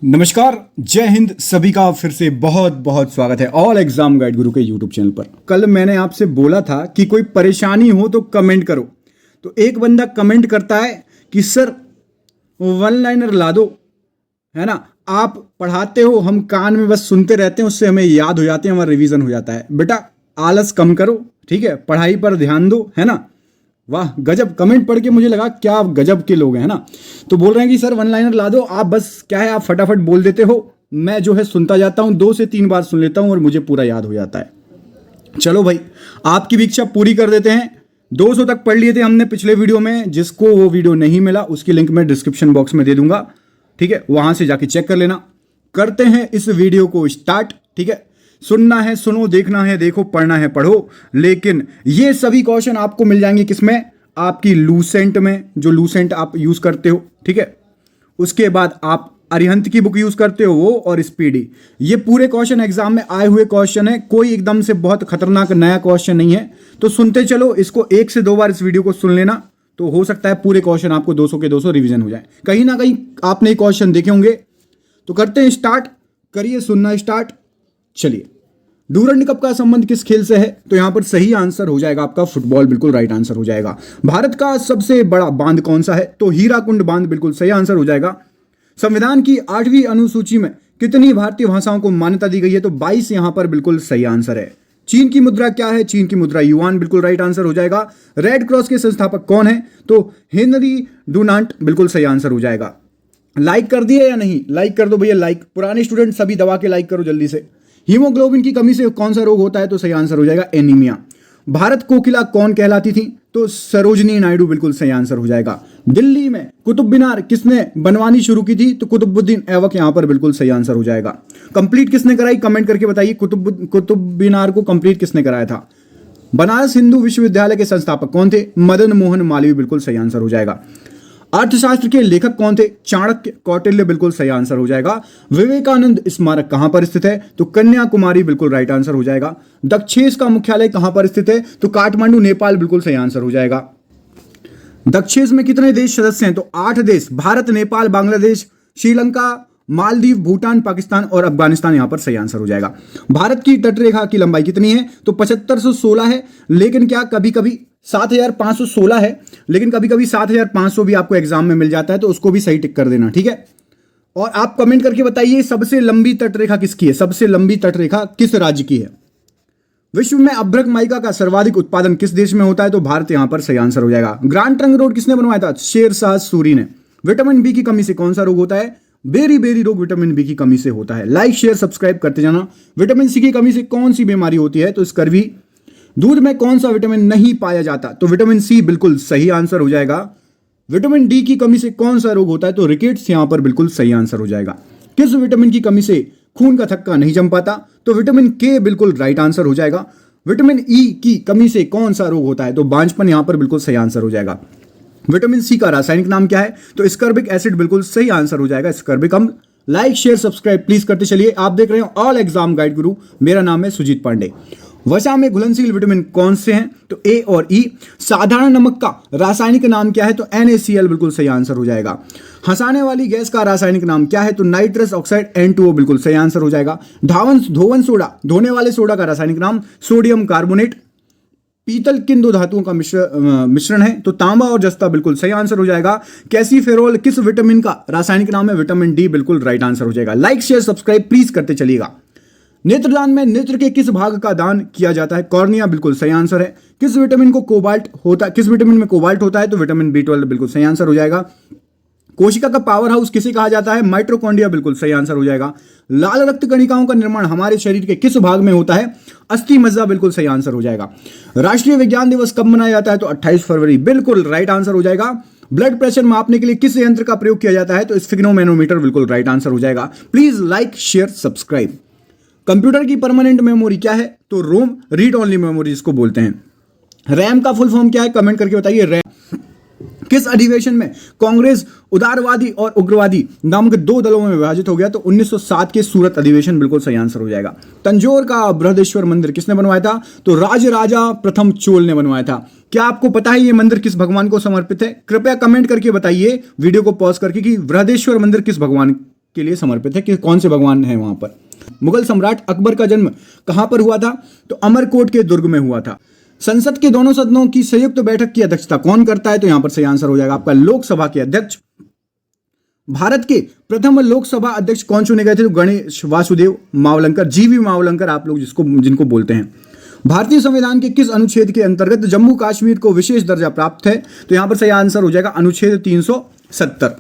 नमस्कार, जय हिंद। सभी का फिर से बहुत बहुत स्वागत है ऑल एग्जाम गाइड गुरु के यूट्यूब चैनल पर। कल मैंने आपसे बोला था कि कोई परेशानी हो तो कमेंट करो, तो एक बंदा कमेंट करता है कि सर वन लाइनर ला दो, है ना, आप पढ़ाते हो, हम कान में बस सुनते रहते हैं, उससे हमें याद हो जाते हैं, हमारा रिवीजन हो जाता है। बेटा आलस कम करो, ठीक है, पढ़ाई पर ध्यान दो, है ना। वाह गजब, कमेंट पढ़ के मुझे लगा क्या आप गजब के लोग हैं ना। तो बोल रहे हैं कि सर वन लाइनर ला दो, आप बस क्या है, आप फटाफट बोल देते हो, मैं जो है सुनता जाता हूं, 2 से 3 बार सुन लेता हूं और मुझे पूरा याद हो जाता है। चलो भाई, आपकी भी इच्छा पूरी कर देते हैं। 200 तक पढ़ लिए थे हमने पिछले वीडियो में, जिसको वो वीडियो नहीं मिला उसकी लिंक मैं डिस्क्रिप्शन बॉक्स में दे दूंगा, ठीक है, वहां से जाके चेक कर लेना। करते हैं इस वीडियो को स्टार्ट, ठीक है। सुनना है सुनो, देखना है देखो, पढ़ना है पढ़ो। लेकिन ये सभी क्वेश्चन आपको मिल जाएंगे किसमें, आपकी लूसेंट में, जो लूसेंट आप यूज करते हो, ठीक है। उसके बाद आप अरिहंत की बुक यूज करते हो वो, और स्पीडी। ये पूरे क्वेश्चन एग्जाम में आए हुए क्वेश्चन है, कोई एकदम से बहुत खतरनाक नया क्वेश्चन नहीं है। तो सुनते चलो, इसको 1 से 2 बार इस वीडियो को सुन लेना, तो हो सकता है पूरे क्वेश्चन आपको 200 के 200 रिवीजन हो जाए। कहीं ना कहीं आपने क्वेश्चन देखे होंगे। तो करते हैं स्टार्ट, करिए सुनना स्टार्ट। चलिए, डूरंड कप का संबंध किस खेल से है? तो यहां पर सही आंसर हो जाएगा आपका फुटबॉल, बिल्कुल राइट आंसर हो जाएगा। भारत का सबसे बड़ा बांध कौन सा है? तो हीराकुंड बांध, बिल्कुल सही आंसर हो जाएगा। संविधान की 8वीं अनुसूची में कितनी भारतीय भाषाओं को मान्यता दी गई है? तो 22 यहां पर बिल्कुल सही आंसर है। चीन की मुद्रा क्या है? चीन की मुद्रा युआन, बिल्कुल राइट आंसर हो जाएगा। रेड क्रॉस के संस्थापक कौन है? तो हेनरी डुनांट, बिल्कुल सही आंसर हो जाएगा। लाइक कर दिए या नहीं? लाइक कर दो भैया, लाइक। पुराने स्टूडेंट सभी दबा के लाइक करो जल्दी से। हीमोग्लोबिन की कमी से कौन सा रोग होता है? तो सही आंसर हो जाएगा एनीमिया। भारत कोकिला कौन कहलाती थी? तो सरोजनी नायडू, बिल्कुल सही आंसर हो जाएगा। दिल्ली में कुतुब मीनार किसने बनवानी शुरू की थी? तो कुतुबुद्दीन ऐबक, यहां पर बिल्कुल सही आंसर हो जाएगा। कंप्लीट किसने कराई? कमेंट करके बताइए, कुतुब मीनार को कंप्लीट किसने कराया था? बनारस हिंदू विश्वविद्यालय के संस्थापक कौन थे? मदन मोहन मालवीय, बिल्कुल सही आंसर हो जाएगा। अर्थशास्त्र के लेखक कौन थे? चाणक्य, कौटिल्य, बिल्कुल सही आंसर हो जाएगा। विवेकानंद स्मारक कहां पर स्थित है? तो कन्याकुमारी, बिल्कुल राइट आंसर हो जाएगा। दक्षेस का मुख्यालय कहां पर स्थित है? तो काठमांडू, नेपाल, बिल्कुल सही आंसर हो जाएगा। दक्षेस में कितने देश सदस्य हैं? तो 8 देश, भारत, नेपाल, बांग्लादेश, श्रीलंका, मालदीव, भूटान, पाकिस्तान और अफगानिस्तान, यहां पर सही आंसर हो जाएगा। भारत की तटरेखा की लंबाई कितनी है? तो 7516 है, लेकिन क्या कभी कभी 7516 है, लेकिन कभी कभी 7500 भी आपको एग्जाम में मिल जाता है, तो उसको भी सही टिक कर देना, ठीक है। और आप कमेंट करके बताइए, सबसे लंबी तटरेखा किसकी है? सबसे लंबी तटरेखा किस राज्य की है? विश्व में अभ्रक माइका का सर्वाधिक उत्पादन किस देश में होता है? तो भारत, यहां पर सही आंसर हो जाएगा। ग्रांड ट्रंक रोड किसने बनवाया था? शेरशाह सूरी ने। विटामिन बी की कमी से कौन सा रोग होता है? बेरी बेरी रोग विटामिन बी की कमी से होता है। लाइक शेयर सब्सक्राइब करते जाना। विटामिन सी की कमी से कौन सी बीमारी होती है? तो स्कर्वी। दूध में कौन सा विटामिन नहीं पाया जाता? तो विटामिन सी, बिल्कुल सही आंसर हो जाएगा। विटामिन डी की कमी से कौन सा रोग होता है? तो रिकेट्स, यहां पर बिल्कुल सही आंसर हो जाएगा। किस विटामिन की कमी से खून का थक्का नहीं जम पाता? तो विटामिन के, बिल्कुल राइट आंसर हो जाएगा। विटामिन ई की कमी से कौन सा रोग होता है? तो बांझपन, यहां पर बिल्कुल सही आंसर हो जाएगा। विटामिन सी का रासायनिक नाम क्या है? तो स्कर्बिक एसिड, बिल्कुल सही आंसर हो जाएगा, स्कर्बिक अम्ल। लाइक शेयर सब्सक्राइब प्लीज करते चलिए। आप देख रहे हो ऑल एग्जाम गाइड गुरु, मेरा नाम है सुजीत पांडे। वसा में घुलनशील विटामिन कौन से हैं? तो ए और ई। साधारण नमक का रासायनिक नाम क्या है? तो NaCl, बिल्कुल सही आंसर हो जाएगा। हंसाने वाली गैस का रासायनिक नाम क्या है? तो नाइट्रस ऑक्साइड, N2O, बिल्कुल सही आंसर हो जाएगा। धोवन सोडा, धोने वाले सोडा का रासायनिक नाम सोडियम कार्बोनेट। पीतल किन 2 धातुओं का मिश्रण है? तो तांबा और जस्ता, बिल्कुल सही आंसर हो जाएगा। कैसीफेरोल किस विटामिन का रासायनिक नाम है? विटामिन डी, बिल्कुल राइट आंसर हो जाएगा। लाइक शेयर सब्सक्राइब प्लीज करते चलिएगा। नेत्रदान में नेत्र के किस भाग का दान किया जाता है? कॉर्निया, बिल्कुल सही आंसर है। किस विटामिन को कोबाल्ट होता है? किस विटामिन में कोबाल्ट होता है? तो विटामिन B12, बिल्कुल सही आंसर हो जाएगा। कोशिका का पावर हाउस किसे कहा जाता है? माइटोकॉन्ड्रिया, बिल्कुल सही आंसर हो जाएगा। लाल रक्त कणिकाओं का निर्माण हमारे शरीर के किस भाग में होता है? अस्थि मज्जा, बिल्कुल सही आंसर हो जाएगा। राष्ट्रीय विज्ञान दिवस कब मनाया जाता है? तो 28 फरवरी, बिल्कुल राइट आंसर हो जाएगा। ब्लड प्रेशर मापने के लिए किस यंत्र का प्रयोग किया जाता है? तो स्फिग्नोमेनोमीटर, बिल्कुल राइट आंसर हो जाएगा। Please like share subscribe. Computer की परमानेंट मेमोरी क्या है? तो रोम, रीड ओनली मेमोरी जिसको बोलते हैं। रैम का फुल फॉर्म क्या है? कमेंट करके बताइए। रैम। किस अधिवेशन में कांग्रेस उदारवादी और उग्रवादी नामक 2 दलों में विभाजित हो गया? तो 1907 के सूरत अधिवेशन, बिल्कुल सही आंसर हो जाएगा। तंजौर का बृहदेश्वर मंदिर किसने बनवाया था? तो राजराजा प्रथम चोल ने बनवाया था। क्या आपको पता है ये मंदिर किस भगवान को समर्पित है? कृपया कमेंट करके बताइए वीडियो को पॉज करके कि बृहदेश्वर मंदिर किस भगवान के लिए समर्पित है कि कौन से भगवान है वहां पर। मुगल सम्राट अकबर का जन्म कहां पर हुआ था? तो अमरकोट के दुर्ग में हुआ था। संसद के दोनों सदनों की संयुक्त बैठक की अध्यक्षता कौन करता है? तो यहां पर सही आंसर हो जाएगा आपका लोकसभा के अध्यक्ष। भारत के प्रथम लोकसभा अध्यक्ष कौन चुने गए थे? तो गणेश वासुदेव मावलंकर, जीवी मावलंकर आप लोग जिनको बोलते हैं। भारतीय संविधान के किस अनुच्छेद के अंतर्गत जम्मू कश्मीर को विशेष दर्जा प्राप्त है? तो यहां पर सही आंसर हो जाएगा अनुच्छेद 370।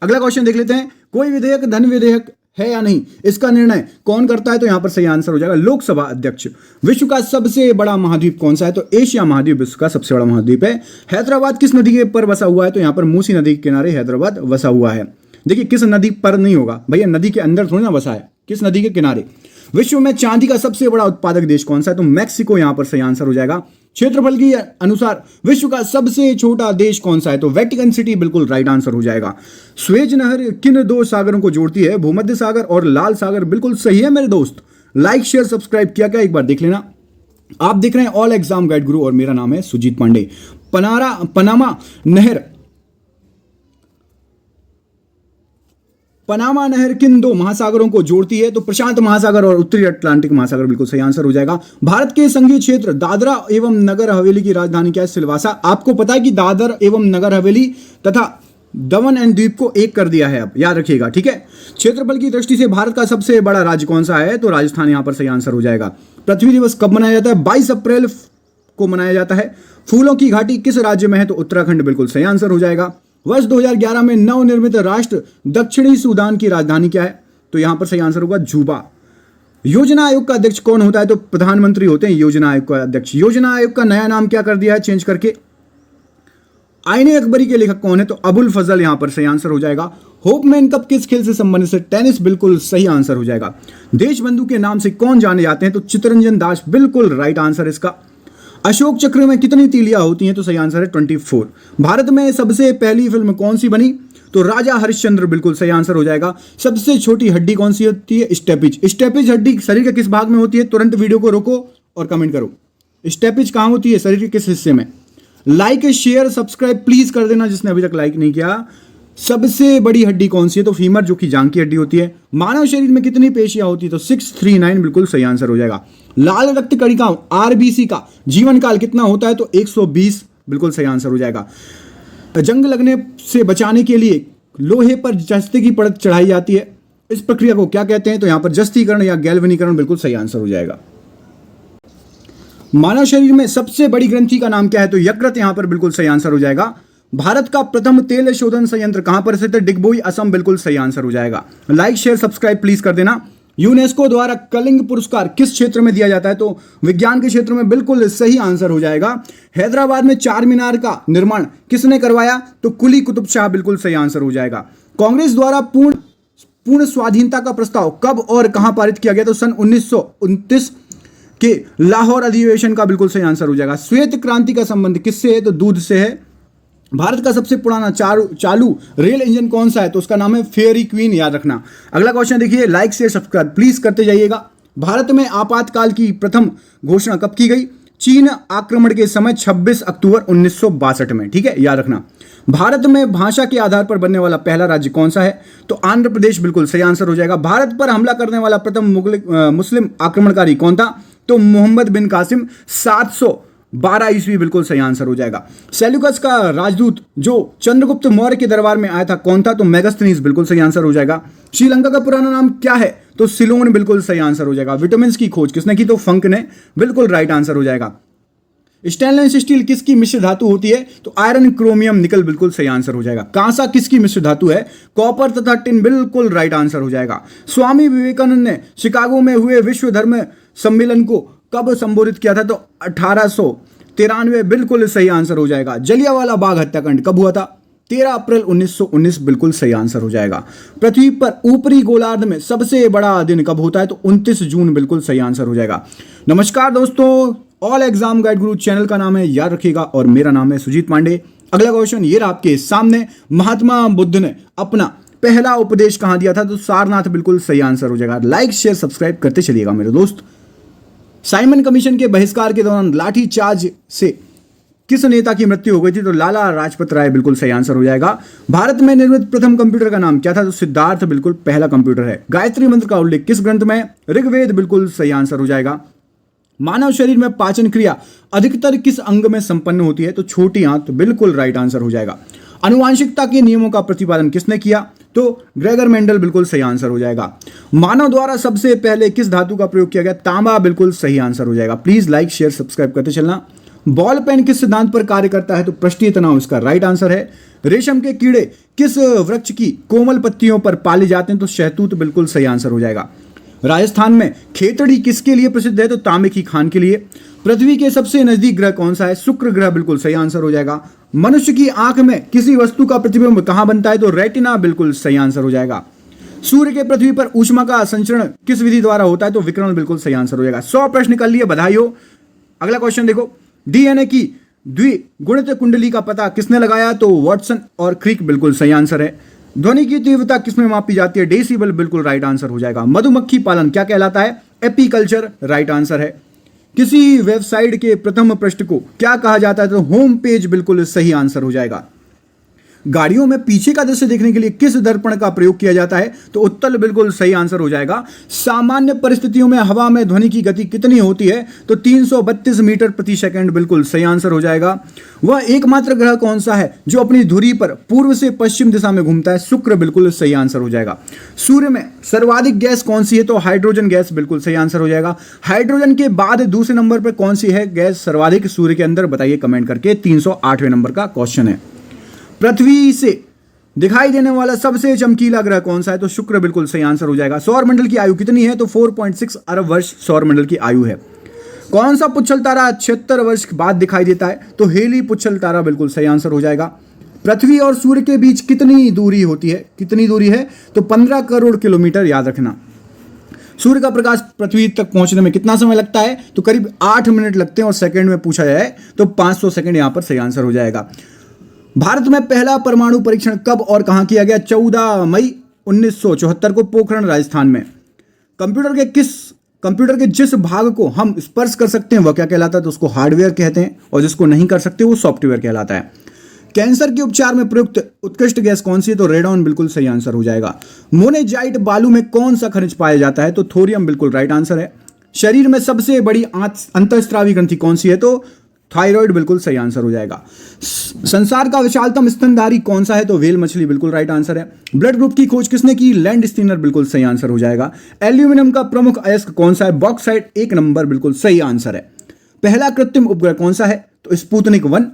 अगला क्वेश्चन देख लेते हैं। कोई विधेयक धन विधेयक है या नहीं, इसका निर्णय कौन करता है? तो यहां पर सही आंसर हो जाएगा लोकसभा अध्यक्ष। विश्व का सबसे बड़ा महाद्वीप कौन सा है? तो एशिया महाद्वीप विश्व का सबसे बड़ा महाद्वीप है। हैदराबाद किस नदी के पर बसा हुआ है? तो यहां पर मूसी नदी के किनारे हैदराबाद बसा हुआ है। देखिए किस नदी पर नहीं होगा भैया, नदी के अंदर थोड़ी ना बसा है, किस नदी के किनारे। विश्व में चांदी का सबसे बड़ा उत्पादक देश कौन सा है? तो मैक्सिको यहां पर सही आंसर हो जाएगा। क्षेत्रफल के अनुसार विश्व का सबसे छोटा देश कौन सा है? तो वेटिकन सिटी बिल्कुल राइट आंसर हो जाएगा। स्वेज नहर किन दो सागरों को जोड़ती है? भूमध्य सागर और लाल सागर बिल्कुल सही है मेरे दोस्त। लाइक शेयर सब्सक्राइब किया क्या? एक बार देख लेना। आप देख रहे हैं ऑल एग्जाम गाइड गुरु और मेरा नाम है सुजीत पांडे। पनामा नहर किन दो महासागरों को जोड़ती है? तो प्रशांत महासागर और उत्तरी अटलांटिक महासागर बिल्कुल सही आंसर हो जाएगा। भारत के संघीय क्षेत्र दादरा एवं नगर हवेली की राजधानी क्या है? सिलवासा। आपको पता है कि दादर एवं नगर हवेली तथा दमन एंड द्वीप को एक कर दिया है, अब याद रखिएगा, ठीक है। क्षेत्रफल की दृष्टि से भारत का सबसे बड़ा राज्य कौन सा है? तो राजस्थान यहां पर सही आंसर हो जाएगा। पृथ्वी दिवस कब मनाया जाता है? 22 अप्रैल को मनाया जाता है। फूलों की घाटी किस राज्य में है? तो उत्तराखंड बिल्कुल सही आंसर हो जाएगा। वर्ष 2011 में नवनिर्मित राष्ट्र दक्षिणी सूडान की राजधानी क्या है? तो यहां पर सही आंसर होगा जुबा। योजना आयोग का अध्यक्ष कौन होता है? तो प्रधानमंत्री होते हैं योजना आयोग का अध्यक्ष। योजना आयोग का नया नाम क्या कर दिया है चेंज करके? आईने अकबरी के लेखक कौन है? तो अबुल फजल यहां पर सही आंसर हो जाएगा। होपमैन कप किस खेल से संबंधित है? टेनिस बिल्कुल सही आंसर हो जाएगा। देशबंधु के नाम से कौन जाने जाते हैं? तो चित्तरंजन दास बिल्कुल राइट आंसर इसका। अशोक चक्र में कितनी तीलियां होती हैं? तो सही आंसर है 24। भारत में सबसे पहली फिल्म कौन सी बनी? तो राजा हरिश्चंद्र बिल्कुल सही आंसर हो जाएगा। सबसे छोटी हड्डी कौन सी होती है? स्टेपिज। स्टेपिज हड्डी शरीर के किस भाग में होती है? तुरंत वीडियो को रोको और कमेंट करो, स्टेपिज कहां होती है शरीर के किस हिस्से में? लाइक शेयर सब्सक्राइब प्लीज कर देना जिसने अभी तक लाइक नहीं किया। सबसे बड़ी हड्डी कौन सी है? तो फीमर, जो कि जांघ की हड्डी होती है। मानव शरीर में कितनी पेशियां होती है? तो 639 बिल्कुल सही आंसर हो जाएगा। लाल रक्त कणिकाओं आरबीसी का जीवन काल कितना होता है? तो 120 बिल्कुल सही आंसर हो जाएगा। जंग लगने से बचाने के लिए लोहे पर जस्ते की परत चढ़ाई जाती है, इस प्रक्रिया को क्या कहते हैं? तो यहां पर जस्तीकरण या गैल्वेनीकरण बिल्कुल सही आंसर हो जाएगा। मानव शरीर में सबसे बड़ी ग्रंथि का नाम क्या है? तो यकृत यहां पर बिल्कुल सही आंसर हो जाएगा। भारत का प्रथम तेल शोधन संयंत्र कहां पर स्थित है? डिगबोई असम बिल्कुल सही आंसर हो जाएगा। लाइक शेयर सब्सक्राइब प्लीज कर देना। यूनेस्को द्वारा कलिंग पुरस्कार किस क्षेत्र में दिया जाता है? तो विज्ञान के क्षेत्र में बिल्कुल सही आंसर हो जाएगा। हैदराबाद में चार मीनार का निर्माण किसने करवाया? तो कुली कुतुब शाह बिल्कुल सही आंसर हो जाएगा। कांग्रेस द्वारा पूर्ण स्वाधीनता का प्रस्ताव कब और कहां पारित किया गया? तो सन 1929 के लाहौर अधिवेशन का बिल्कुल सही आंसर हो जाएगा। श्वेत क्रांति का संबंध किससे है? तो दूध से है। भारत का सबसे पुराना चालू रेल इंजन कौन सा है? तो उसका नाम है फेयरी क्वीन, याद रखना। अगला क्वेश्चन देखिए, लाइक शेयर सब्सक्राइब प्लीज करते जाइएगा। भारत में आपातकाल की प्रथम घोषणा कब की गई? चीन आक्रमण के समय 26 अक्टूबर 1962 में, ठीक है, याद रखना। भारत में भाषा के आधार पर बनने वाला पहला राज्य कौन सा है? तो आंध्र प्रदेश बिल्कुल सही आंसर हो जाएगा। भारत पर हमला करने वाला प्रथम मुस्लिम आक्रमणकारी कौन था? तो मोहम्मद बिन कासिम 712 ईस्वी बिल्कुल सही आंसर हो जाएगा। सेल्यूकस का राजदूत जो चंद्रगुप्त मौर्य के दरबार में आया था कौन था? तो मेगास्थनीज बिल्कुल सही आंसर हो जाएगा। श्रीलंका का पुराना नाम क्या है? तो सिलोन बिल्कुल सही आंसर हो जाएगा। विटामिन की खोज किसने की? तो फंक ने, बिल्कुल राइट आंसर हो जाएगा। स्टेनलेस स्टील किसकी मिश्र धातु होती है? तो आयरन क्रोमियम निकल बिल्कुल सही आंसर हो जाएगा। कांसा किसकी मिश्र धातु है? कॉपर तथा टिन बिल्कुल राइट आंसर हो जाएगा। स्वामी विवेकानंद ने शिकागो में हुए विश्व धर्म सम्मेलन को कब संबोधित किया था? तो 1893 बिल्कुल सही आंसर हो जाएगा। जलियांवाला बाग हत्याकांड कब हुआ था? 13 अप्रैल 1919 बिल्कुल सही आंसर हो जाएगा। पृथ्वी पर ऊपरी गोलार्ध में सबसे बड़ा दिन कब होता है? तो 29 जून बिल्कुल सही आंसर हो जाएगा। नमस्कार दोस्तों, ऑल एग्जाम गाइड गुरु चैनल का नाम है, याद रखिएगा, और मेरा नाम है सुजीत पांडे। अगला क्वेश्चन ये रहा आपके सामने, महात्मा बुद्ध ने अपना पहला उपदेश कहां दिया था? तो सारनाथ बिल्कुल सही आंसर हो जाएगा। लाइक शेयर सब्सक्राइब करते चलिएगा मेरे दोस्त। साइमन कमीशन के बहिष्कार के दौरान लाठी चार्ज से किस नेता की मृत्यु हो गई थी? तो लाला लाजपत राय बिल्कुल सही आंसर हो जाएगा। भारत में निर्मित प्रथम कंप्यूटर का नाम क्या था? तो सिद्धार्थ बिल्कुल पहला कंप्यूटर है। गायत्री मंत्र का उल्लेख किस ग्रंथ में? ऋग्वेद बिल्कुल सही आंसर हो जाएगा। मानव शरीर में पाचन क्रिया अधिकतर किस अंग में संपन्न होती है? तो छोटी आंत बिल्कुल राइट आंसर हो जाएगा। आनुवांशिकता के नियमों का प्रतिपादन किसने किया? तो ग्रेगर मेंडल बिल्कुल सही आंसर हो जाएगा। मानव द्वारा सबसे पहले किस धातु का प्रयोग किया गया? तांबा बिल्कुल सही आंसर हो जाएगा। प्लीज लाइक शेयर सब्सक्राइब करते चलना। बॉल पेन किस सिद्धांत पर कार्य करता है? तो पृष्ठीय तनाव इसका राइट आंसर है। रेशम के कीड़े किस वृक्ष की कोमल पत्तियों पर पाले जाते हैं? तो शहतूत बिल्कुल सही आंसर हो जाएगा। राजस्थान में खेतड़ी किसके लिए प्रसिद्ध है? तो तांबे की खान के लिए। पृथ्वी के सबसे नजदीक ग्रह कौन सा है? शुक्र ग्रह बिल्कुल सही आंसर हो जाएगा। मनुष्य की आंख में किसी वस्तु का प्रतिबिंब कहां बनता है? तो रेटिना बिल्कुल सही आंसर हो जाएगा। सूर्य के पृथ्वी पर ऊष्मा का संचरण किस विधि द्वारा होता है? तो विकिरण बिल्कुल सही आंसर हो जाएगा। 100 प्रश्न कर लिए, बधाई हो। अगला क्वेश्चन देखो, डीएनए की द्विगुणित कुंडली का पता किसने लगाया? तो वॉटसन और क्रिक बिल्कुल सही आंसर है। ध्वनि की तीव्रता किसमें मापी जाती है? डेसिबल बिल्कुल राइट आंसर हो जाएगा। मधुमक्खी पालन क्या कहलाता है? एपीकल्चर राइट आंसर है। किसी वेबसाइट के प्रथम पृष्ठ को क्या कहा जाता है? तो होम पेज बिल्कुल सही आंसर हो जाएगा। गाड़ियों में पीछे का दृश्य देखने के लिए किस दर्पण का प्रयोग किया जाता है? तो उत्तल बिल्कुल सही आंसर हो जाएगा। सामान्य परिस्थितियों में हवा में ध्वनि की गति कितनी होती है? तो 332 मीटर प्रति सेकंड बिल्कुल सही आंसर हो जाएगा। वह एकमात्र ग्रह कौन सा है जो अपनी धुरी पर पूर्व से पश्चिम दिशा में घूमता है? शुक्र बिल्कुल सही आंसर हो जाएगा। सूर्य में सर्वाधिक गैस कौन सी है? तो हाइड्रोजन गैस बिल्कुल सही आंसर हो जाएगा। हाइड्रोजन के बाद दूसरे नंबर पर कौन सी है गैस सर्वाधिक सूर्य के अंदर? बताइए कमेंट करके। 308वें नंबर का क्वेश्चन है। पृथ्वी से दिखाई देने वाला सबसे चमकीला ग्रह कौन सा है? तो शुक्र बिल्कुल सही आंसर हो जाएगा। सौर मंडल की आयु कितनी है? तो 4.6 अरब वर्ष सौर मंडल की आयु है। कौन सा पुच्छल तारा 76 वर्ष बाद दिखाई देता है? तो हेली पुच्छल तारा बिल्कुल सही आंसर हो जाएगा। पृथ्वी और सूर्य के बीच कितनी दूरी होती है? कितनी दूरी है? तो 15 करोड़ किलोमीटर, याद रखना। सूर्य का प्रकाश पृथ्वी तक पहुंचने में कितना समय लगता है? तो करीब 8 मिनट लगते हैं, और सेकंड में पूछा जाए तो 500 सेकंड यहां पर सही आंसर हो जाएगा। भारत में पहला परमाणु परीक्षण कब और कहां किया गया? 14 मई 1974 को पोखरण राजस्थान में। कंप्यूटर के जिस भाग को हम स्पर्श कर सकते हैं वह क्या कहलाता है? तो उसको हार्डवेयर कहते हैं, और जिसको नहीं कर सकते वो सॉफ्टवेयर कहलाता है। कैंसर के उपचार में प्रयुक्त उत्कृष्ट गैस कौन सी है? तो रेडॉन बिल्कुल सही आंसर हो जाएगा। मोनेजाइट बालू में कौन सा खनिज पाया जाता है? तो थोरियम बिल्कुल राइट आंसर है। शरीर में सबसे बड़ी अंतःस्रावी ग्रंथि कौन सी है? तो थायराइड बिल्कुल सही आंसर हो जाएगा। संसार का विशालतम स्तनधारी कौन सा है? तो व्हेल मछली बिल्कुल राइट आंसर है। ब्लड ग्रुप की खोज किसने की? लैंड स्टीनर बिल्कुल सही आंसर हो जाएगा। एल्यूमिनियम का प्रमुख अयस्क कौन सा है? बॉक्साइट 1 नंबर बिल्कुल सही आंसर है। पहला कृत्रिम उपग्रह कौन सा है? तो स्पुतनिक 1।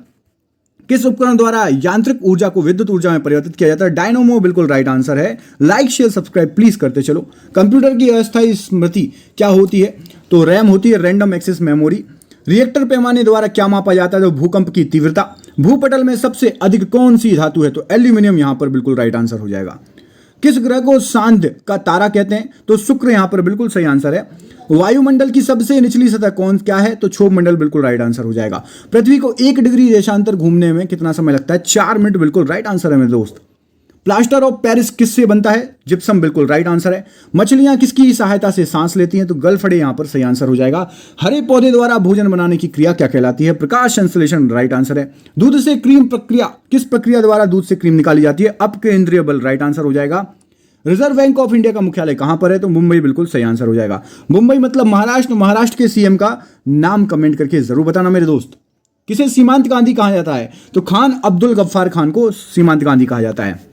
किस उपकरण द्वारा यांत्रिक ऊर्जा को विद्युत ऊर्जा में परिवर्तित किया जाता है? डायनोमो बिल्कुल राइट आंसर है। लाइक शेयर सब्सक्राइब प्लीज करते चलो। कंप्यूटर की अस्थायी स्मृति क्या होती है? तो रैम होती है, रैंडम एक्सेस मेमोरी। रिएक्टर पैमाने द्वारा क्या मापा जाता है? तो भूकंप की तीव्रता। भूपटल में सबसे अधिक कौन सी धातु है? तो एल्यूमिनियम यहां पर बिल्कुल राइट आंसर हो जाएगा। किस ग्रह को सांध्य का तारा कहते हैं? तो शुक्र यहां पर बिल्कुल सही आंसर है। वायुमंडल की सबसे निचली सतह कौन क्या है? तो क्षोभ मंडल बिल्कुल राइट आंसर हो जाएगा। पृथ्वी को 1 डिग्री देशांतर घूमने में कितना समय लगता है? 4 मिनट बिल्कुल राइट आंसर है मेरे दोस्त। प्लास्टर ऑफ पेरिस किससे बनता है? जिप्सम बिल्कुल राइट आंसर है। मछलियां किसकी सहायता से सांस लेती हैं? तो गलफड़े यहां पर सही आंसर हो जाएगा। हरे पौधे द्वारा भोजन बनाने की क्रिया क्या कहलाती है? प्रकाश संश्लेषण राइट आंसर है। दूध से क्रीम प्रक्रिया, किस प्रक्रिया द्वारा दूध से क्रीम निकाली जाती है? अपकेंद्रीय बल राइट आंसर हो जाएगा। रिजर्व बैंक ऑफ इंडिया का मुख्यालय कहां पर है? तो मुंबई बिल्कुल सही आंसर हो जाएगा। मुंबई मतलब महाराष्ट्र। महाराष्ट्र के सीएम का नाम कमेंट करके जरूर बताना मेरे दोस्त। किसे सीमांत गांधी कहा जाता है? तो खान अब्दुल गफ्फार खान को सीमांत गांधी कहा जाता है।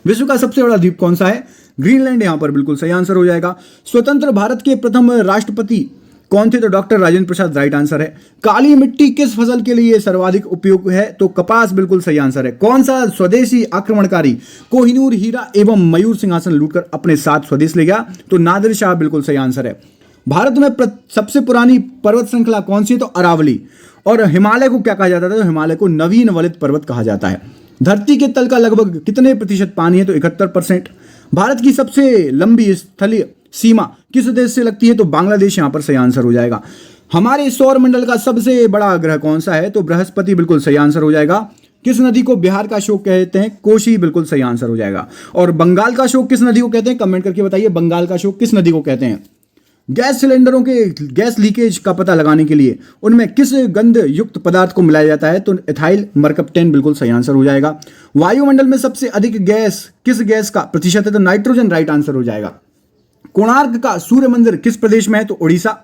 विश्व का सबसे बड़ा द्वीप कौन सा है? ग्रीनलैंड यहां पर बिल्कुल सही आंसर हो जाएगा। स्वतंत्र भारत के प्रथम राष्ट्रपति कौन थे? तो doctor Rajendra Prasad right answer है। काली मिट्टी किस फसल के लिए सर्वाधिक उपयोग है? तो कपास बिल्कुल सही आंसर है। कौन सा स्वदेशी आक्रमणकारी कोहिनूर हीरा एवं मयूर सिंहासन लूटकर अपने साथ स्वदेश ले गया? तो नादिर शाह बिल्कुल सही आंसर है। भारत में सबसे पुरानी पर्वत श्रृंखला कौन सी है? तो अरावली। और हिमालय को क्या कहा जाता है? तो हिमालय को नवीन वलित पर्वत कहा जाता है। धरती के तल का लगभग कितने प्रतिशत पानी है? तो 71%। भारत की सबसे लंबी स्थलीय सीमा किस देश से लगती है? तो बांग्लादेश यहां पर सही आंसर हो जाएगा। हमारे सौर मंडल का सबसे बड़ा ग्रह कौन सा है? तो बृहस्पति बिल्कुल सही आंसर हो जाएगा। किस नदी को बिहार का अशोक कहते हैं? कोशी बिल्कुल सही आंसर हो जाएगा। और बंगाल का अशोक किस नदी को कहते हैं? कमेंट करके बताइए, बंगाल का अशोक किस नदी को कहते हैं? गैस सिलेंडरों के गैस लीकेज का पता लगाने के लिए उनमें किस गंध युक्त पदार्थ को मिलाया जाता है? तो एथाइल मरकप्टेन बिल्कुल सही आंसर हो जाएगा। वायुमंडल में सबसे अधिक गैस किस गैस का प्रतिशत है? तो नाइट्रोजन राइट आंसर हो जाएगा। कोणार्क का सूर्य मंदिर किस प्रदेश में है? तो उड़ीसा।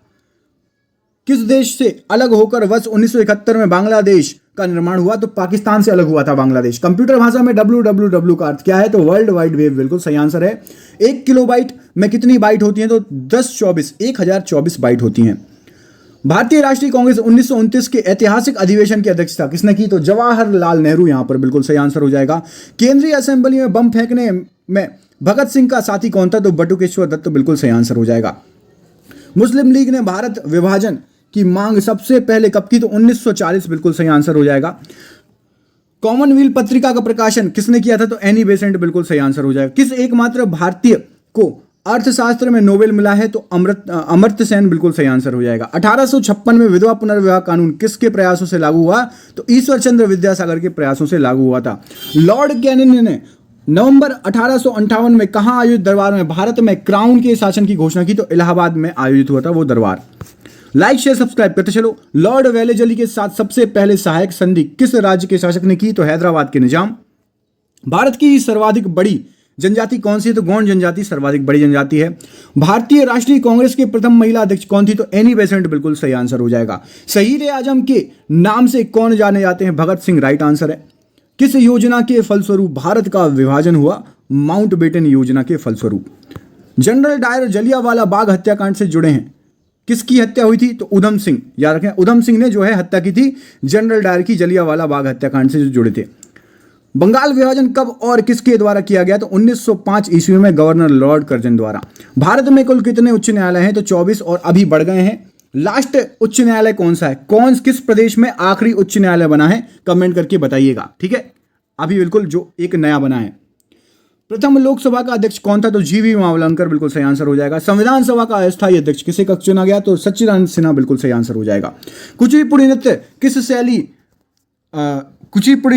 किस देश से अलग होकर वर्ष 1971 में बांग्लादेश का निर्माण हुआ? तो पाकिस्तान से अलग हुआ था बांग्लादेश। कंप्यूटर भाषा में www का अर्थ क्या है? तो वर्ल्ड वाइड वेब बिल्कुल सही आंसर है। 1 किलोबाइट में कितनी बाइट होती हैं? तो 1024 बाइट होती हैं। भारतीय राष्ट्रीय कांग्रेस 1929 के ऐतिहासिक अधिवेशन की अध्यक्षता किसने की? तो जवाहरलाल नेहरू यहां पर बिल्कुल सही आंसर हो जाएगा। केंद्रीय असेंबली में बम फेंकने में भगत सिंह का साथी कौन था? तो बटुकेश्वर दत्त बिल्कुल सही आंसर हो जाएगा। मुस्लिम लीग ने भारत विभाजन की मांग सबसे पहले कब की? तो 1940 बिल्कुल सही आंसर हो जाएगा। कॉमनवेल्थ पत्रिका का प्रकाशन किसने किया था? तो एनी बेसेंट बिल्कुल सही आंसर हो जाएगा। किस एकमात्र भारतीय को अर्थशास्त्र में नोबेल मिला है? तो अमर्त्य सेन बिल्कुल सही आंसर हो जाएगा। 1856 में विधवा पुनर्विवाह कानून किसके प्रयासों से लागू हुआ? तो ईश्वर चंद्र विद्यासागर के प्रयासों से लागू हुआ था। लॉर्ड कैनिंग ने नवंबर 1858 में कहां आयोजित दरबार में भारत में क्राउन के शासन की घोषणा की? तो इलाहाबाद में आयोजित हुआ था वो दरबार। लाइक शेयर सब्सक्राइब करते चलो। लॉर्ड वेलेजली के साथ सबसे पहले सहायक संधि किस राज्य के शासक ने की? तो हैदराबाद के निजाम। भारत की सर्वाधिक बड़ी जनजाति कौन सी है? तो गौंड जनजाति सर्वाधिक बड़ी जनजाति है। भारतीय राष्ट्रीय कांग्रेस के प्रथम महिला अध्यक्ष कौन थी? तो एनी बेसेंट बिल्कुल सही आंसर हो जाएगा। शहीद आजम के नाम से कौन जाने जाते हैं? भगत सिंह राइट आंसर है। किस योजना के फलस्वरूप भारत का विभाजन हुआ? माउंटबेटन योजना के फलस्वरूप। जनरल डायर जलियांवाला बाग हत्याकांड से जुड़े हैं। किसकी हत्या हुई थी? तो उधम सिंह, याद रखें उधम सिंह ने जो है हत्या की थी जनरल डायर की, जलियांवाला बाग हत्याकांड से जो जुड़े थे। बंगाल विभाजन कब और किसके द्वारा किया गया? तो 1905 ईस्वी में गवर्नर लॉर्ड कर्जन द्वारा। भारत में कुल कितने उच्च न्यायालय हैं? तो 24 और अभी बढ़ गए हैं। लास्ट उच्च न्यायालय कौन सा है? किस प्रदेश में आखिरी उच्च न्यायालय बना है? कमेंट करके बताइएगा, ठीक है। अभी बिल्कुल जो एक नया बना है। प्रथम लोकसभा का अध्यक्ष कौन था? तो जीवी मावलंकर बिल्कुल सही आंसर हो जाएगा। संविधान सभा का अस्थायी अध्यक्ष किसे कब चुना गया? तो सच्चिदानंद सिन्हा बिल्कुल सही आंसर हो जाएगा। कुचिपुड़ी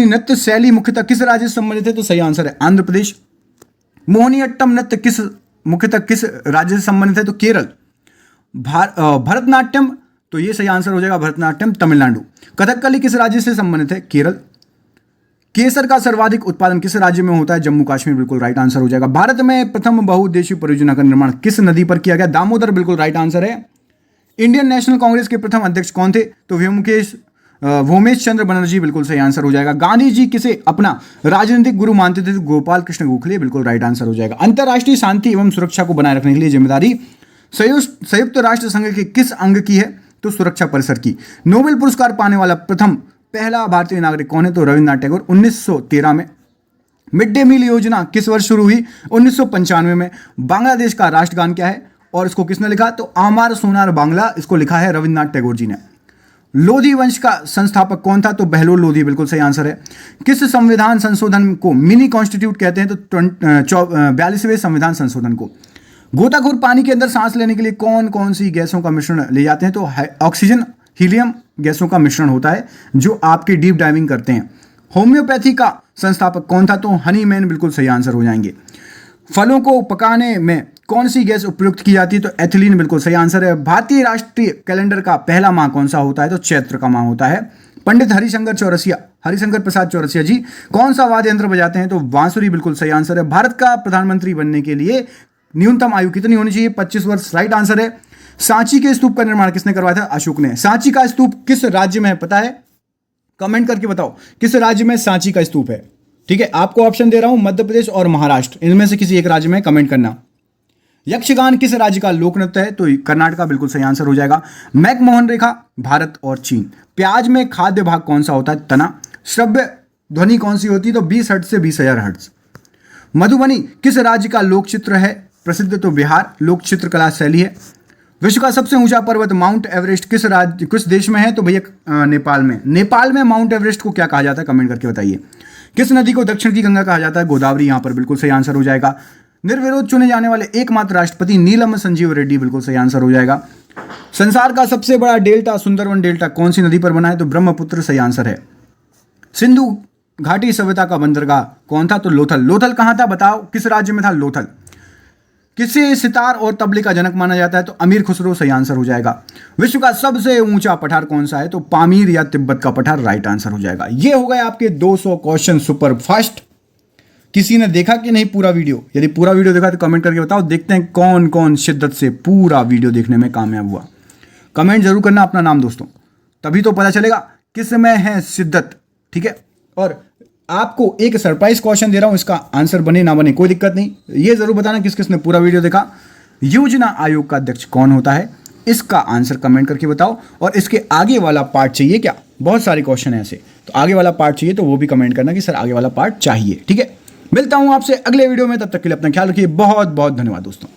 नृत्य शैली मुख्यतः किस राज्य से संबंधित है? तो सही आंसर है आंध्र प्रदेश। मोहिनीअट्टम नृत्य मुख्यतः किस राज्य से संबंधित है? तो केरल। भरतनाट्यम, तो ये सही आंसर हो जाएगा भरतनाट्यम तमिलनाडु। कथकली किस राज्य से संबंधित है? केरल। केसर का सर्वाधिक उत्पादन किस राज्य में होता है? जम्मू कश्मीर बिल्कुल राइट आंसर हो जाएगा। भारत में प्रथम बहुउद्देशीय परियोजना का निर्माण किस नदी पर किया गया? दामोदर बिल्कुल राइट आंसर है। इंडियन नेशनल कांग्रेस के प्रथम अध्यक्ष कौन थे? तो भूमेश चंद्र बनर्जी बिल्कुल सही आंसर हो जाएगा। गांधी जी किसे अपना राजनीतिक गुरु मानते थे? तो गोपाल कृष्ण गोखले बिल्कुल राइट आंसर हो जाएगा। अंतरराष्ट्रीय शांति एवं सुरक्षा को बनाए रखने के लिए जिम्मेदारी संयुक्त राष्ट्र संघ के किस अंग की है? तो सुरक्षा परिषद की। नोबेल पुरस्कार पाने वाला पहला भारतीय नागरिक कौन है? तो रविन्द्रनाथ टैगोर 1913 में। मिड डे मील योजना किस वर्ष शुरू हुई? 1995 में। बांग्लादेश का राष्ट्रगान क्या है और इसको किसने लिखा? तो आमार सोनार बांग्ला, इसको लिखा है रविन्द्रनाथ टैगोर जी ने। लोधी वंश का संस्थापक कौन था? तो बहलोल लोधी बिल्कुल सही आंसर है। किस संविधान संशोधन को मिनी कॉन्स्टिट्यूट कहते हैं? तो 42वें संविधान संशोधन को। गोताखोर पानी के अंदर सांस लेने के लिए कौन कौन सी गैसों का मिश्रण ले जाते हैं? तो ऑक्सीजन, हीलियम गैसों का मिश्रण होता है जो आपके डीप डाइविंग करते हैं। होम्योपैथी का संस्थापक कौन था? तो हनीमैन बिल्कुल सही आंसर हो जाएंगे। फलों को पकाने में कौन सी गैस उपयुक्त की जाती है? तो एथिलीन बिल्कुल सही आंसर है। भारतीय राष्ट्रीय कैलेंडर का पहला माह कौन सा होता है? तो चैत्र का माह होता है। पंडित हरिशंकर प्रसाद चौरसिया जी कौन सा वाद्य यंत्र बजाते हैं? तो बांसुरी बिल्कुल सही आंसर है। भारत का प्रधानमंत्री बनने के लिए न्यूनतम आयु कितनी होनी चाहिए? 25 वर्ष राइट आंसर है। सांची के स्तूप का निर्माण किसने करवाया था? अशोक ने। सांची का स्तूप किस राज्य में है पता है? कमेंट करके बताओ किस राज्य में सांची का स्तूप है। ठीक है, आपको ऑप्शन दे रहा हूं, मध्य प्रदेश और महाराष्ट्र, इनमें से किसी एक राज्य में कमेंट करना। यक्षगान किस राज्य का लोक नृत्य है? तो कर्नाटक बिल्कुल सही आंसर हो जाएगा। मैकमोहन रेखा भारत और चीन। प्याज में खाद्य भाग कौन सा होता है? तना। श्रव्य ध्वनि कौन सी होती है? तो 20 हर्ट्ज से 20,000 हर्ट्ज। मधुबनी किस राज्य का लोक चित्र है? प्रसिद्ध तो बिहार लोक चित्रकला शैली है। विश्व का सबसे ऊंचा पर्वत माउंट एवरेस्ट किस देश में है? तो भैया नेपाल में। नेपाल में माउंट एवरेस्ट को क्या कहा जाता है? कमेंट करके बताइए। किस नदी को दक्षिण की गंगा कहा जाता है? गोदावरी। यहां पर बिल्कुल सही आंसर हो जाएगा। निर्विरोध चुने जाने वाले एकमात्र राष्ट्रपति नीलम संजीव रेड्डी बिल्कुल सही आंसर हो जाएगा। संसार का सबसे बड़ा डेल्टा सुंदरवन डेल्टा कौन सी नदी पर बना है? तो ब्रह्मपुत्र सही आंसर है। सिंधु घाटी सभ्यता का बंदरगाह कौन था? तो लोथल। लोथल कहां था बताओ? किस राज्य में था लोथल? किसे सितार और तबले का जनक माना जाता है? तो अमीर खुसरो सही आंसर हो जाएगा। विश्व का सबसे ऊंचा पठार कौन सा है? तो पामीर या तिब्बत का पठार राइट आंसर हो जाएगा। ये हो गए आपके 200 क्वेश्चन सुपर फास्ट। किसी ने देखा कि नहीं पूरा वीडियो? यदि पूरा वीडियो देखा तो कमेंट करके बताओ, देखते हैं कौन कौन शिद्दत से पूरा वीडियो देखने में कामयाब हुआ। कमेंट जरूर करना अपना नाम दोस्तों, तभी तो पता चलेगा किस में है शिद्दत। ठीक है, और आपको एक सरप्राइज क्वेश्चन दे रहा हूं, इसका आंसर बने ना बने कोई दिक्कत नहीं, ये जरूर बताना किस किसने पूरा वीडियो देखा। योजना आयोग का अध्यक्ष कौन होता है? इसका आंसर कमेंट करके बताओ। और इसके आगे वाला पार्ट चाहिए क्या? बहुत सारे क्वेश्चन है ऐसे, तो आगे वाला पार्ट चाहिए तो वो भी कमेंट करना कि सर आगे वाला पार्ट चाहिए। ठीक है, मिलता हूं आपसे अगले वीडियो में, तब तक के लिए अपना ख्याल रखिए। बहुत बहुत धन्यवाद दोस्तों।